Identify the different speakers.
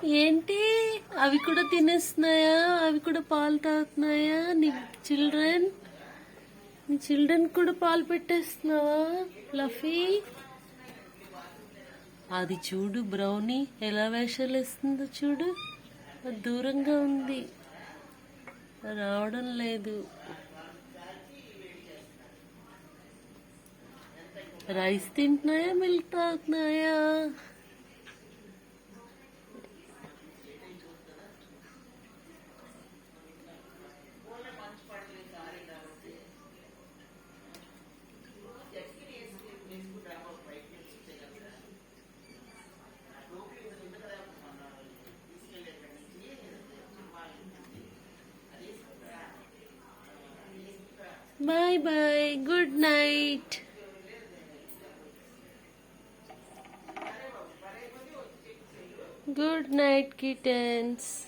Speaker 1: ఏంటి అవి కూడా తినేస్తున్నాయా? అవి కూడా పాలు తాగుతున్నాయా? చిల్డ్రన్ నీ చిల్డ్రన్ కూడా పాలు పెట్టేస్తున్నావా లఫీ? అది చూడు బ్రౌనీ ఎలా వేషాలు వేస్తుందో చూడు. అది దూరంగా ఉంది, రావడం లేదు. రైస్ తింటున్నాయా, మిల్క్ తాగుతున్నాయా? Bye bye. Good night. Good night, kittens.